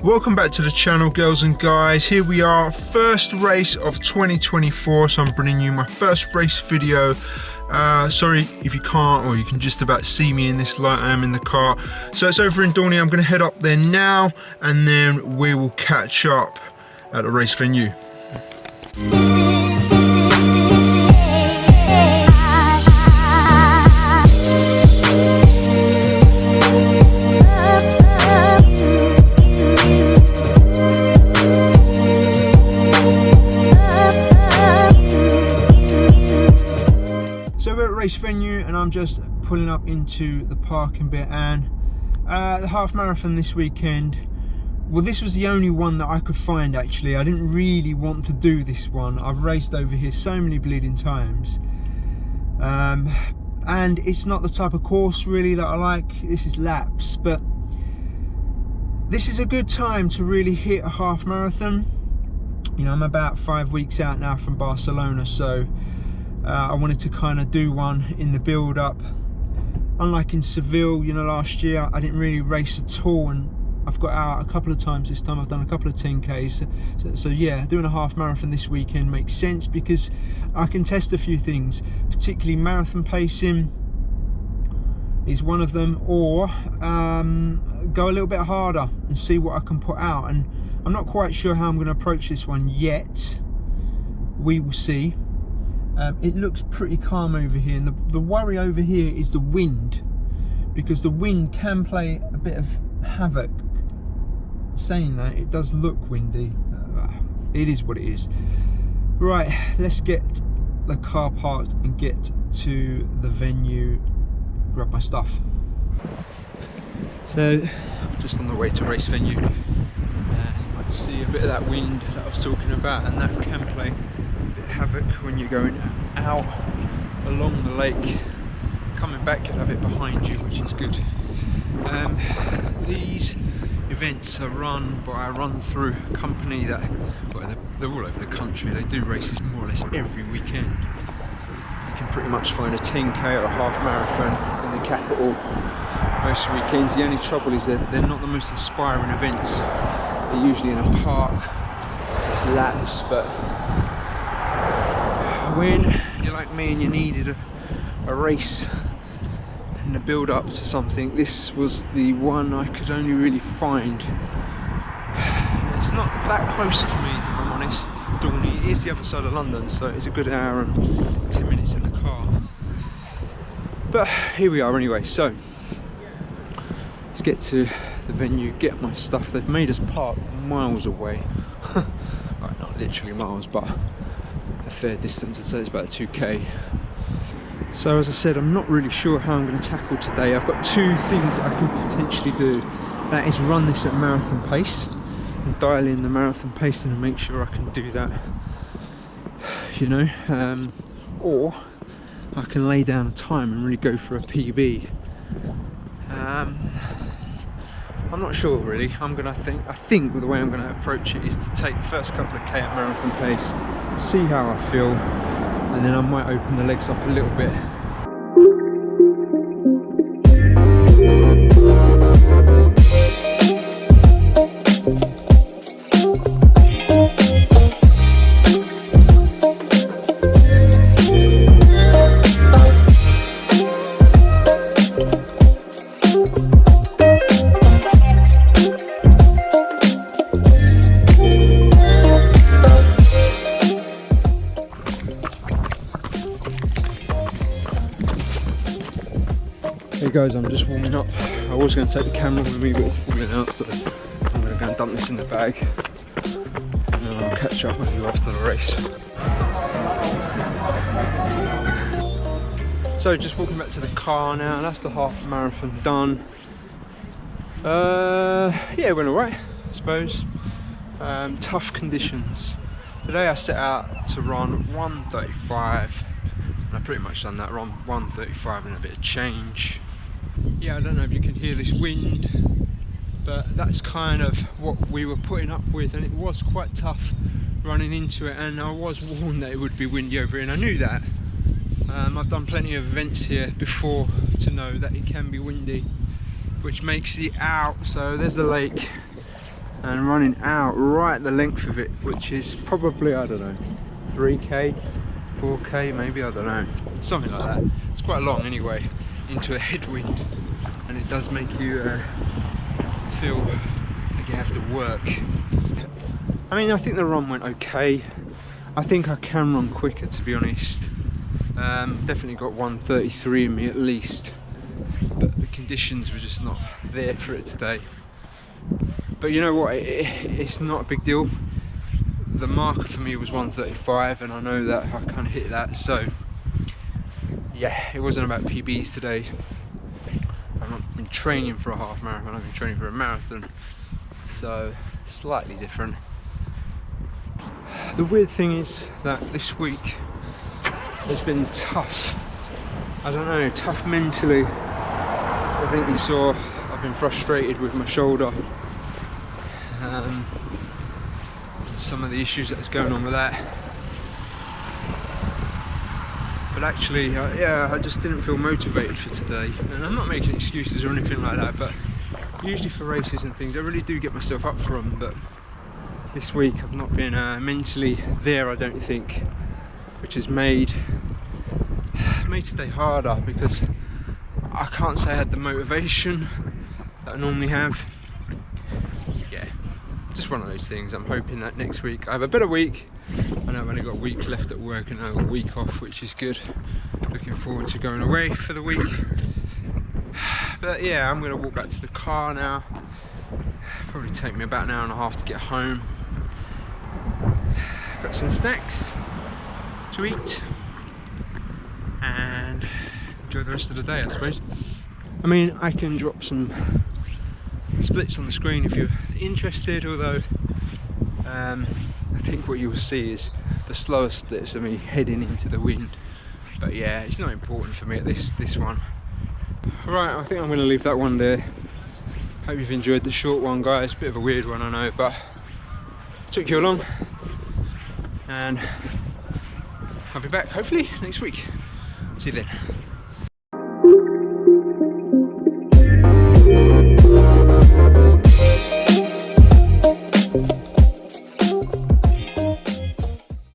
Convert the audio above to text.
Welcome back to the channel, girls and guys. Here we are, first race of 2024, so I'm bringing you my first race video. Sorry if you can't, or you can just about see me in this light. I am in the car. So it's over in Dorney. I'm going to head up there now, and then we will catch up at the race venue. Race venue, and I'm just pulling up into the parking bit. And the half marathon this weekend, well, this was the only one that I could find actually. I didn't really want to do this one. I've raced over here so many bleeding times, and it's not the type of course really that I like. This is laps, but this is a good time to really hit a half marathon. You know, I'm about 5 weeks out now from Barcelona, so I wanted to kind of do one in the build up. Unlike in Seville, you know, last year I didn't really race at all, and I've got out a couple of times this time. I've done a couple of 10Ks. So yeah, doing a half marathon this weekend makes sense because I can test a few things, particularly marathon pacing is one of them, or go a little bit harder and see what I can put out. And I'm not quite sure how I'm going to approach this one yet. We will see. It looks pretty calm over here, and the worry over here is the wind, because the wind can play a bit of havoc. Saying that, it does look windy. It is what it is. Right, let's get the car parked and get to the venue, grab my stuff. So, just on the way to race venue. You might see a bit of that wind that I was talking about, and that can play havoc when you're going out along the lake. Coming back, you'll have it behind you, which is good. These events are run by a run-through company that, well, they're all over the country. They do races more or less every weekend. You can pretty much find a 10K or a half marathon in the capital most weekends. The only trouble is that they're not the most inspiring events. They're usually in a park, so it's laps, but when you're like me and you needed a race in the build up to something, this was the one I could only really find. It's not that close to me, if I'm honest. Dorney is the other side of London, so it's a good hour and 10 minutes in the car. But here we are anyway, so let's get to the venue, get my stuff. They've made us park miles away. Right, not literally miles, but a fair distance. I'd say it's about 2K. So as I said, I'm not really sure how I'm going to tackle today. I've got two things that I can potentially do. That is run this at marathon pace and dial in the marathon pacing and make sure I can do that, you know, or I can lay down a time and really go for a PB. I'm not sure really. I think the way I'm going to approach it is to take the first couple of K at marathon pace, see how I feel, and then I might open the legs up a little bit. Hey guys, I'm just warming up. I was going to take the camera with me, but it's falling out, so I'm going to go and dump this in the bag, and then I'll catch up with you after the race. So just walking back to the car now. That's the half marathon done. Yeah, it went alright, I suppose. Tough conditions. Today I set out to run 1:35. I pretty much done that, run 1:35 and a bit of change. Yeah, I don't know if you can hear this wind, but that's kind of what we were putting up with, and it was quite tough running into it, and I was warned that it would be windy over here, and I knew that. I've done plenty of events here before to know that it can be windy, which makes it out. So there's the lake, and running out right the length of it, which is probably, I don't know, 3k, 4k maybe, I don't know, something like that. It's quite long anyway, into a headwind, and it does make you feel like you have to work. I mean, I think the run went okay. I think I can run quicker, to be honest. Definitely got 1:33 in me at least, but the conditions were just not there for it today. But you know what, it's not a big deal. The marker for me was 1:35, and I know that I kind of hit that, so yeah, it wasn't about PBs today. I've not been training for a half marathon, I've been training for a marathon, so slightly different. The weird thing is that this week has been tough. I don't know, tough mentally. I think you saw I've been frustrated with my shoulder. Some of the issues that's going on with that. But actually, yeah, I just didn't feel motivated for today. And I'm not making excuses or anything like that, but usually for races and things, I really do get myself up for them. But this week I've not been mentally there, I don't think, which has made today harder, because I can't say I had the motivation that I normally have. Yeah, just one of those things. I'm hoping that next week I have a better week. I know I've only got a week left at work and I've got a week off, which is good. Looking forward to going away for the week. But yeah, I'm going to walk back to the car now. Probably take me about an hour and a half to get home. Got some snacks to eat and enjoy the rest of the day, I suppose. I mean, I can drop some splits on the screen if you're interested, although I think what you will see is the slower splits of me heading into the wind. But yeah, it's not important for me at this one. Right, I think I'm going to leave that one there. Hope you've enjoyed the short one, guys. Bit of a weird one, I know, but took you along, and I'll be back hopefully next week. See you then.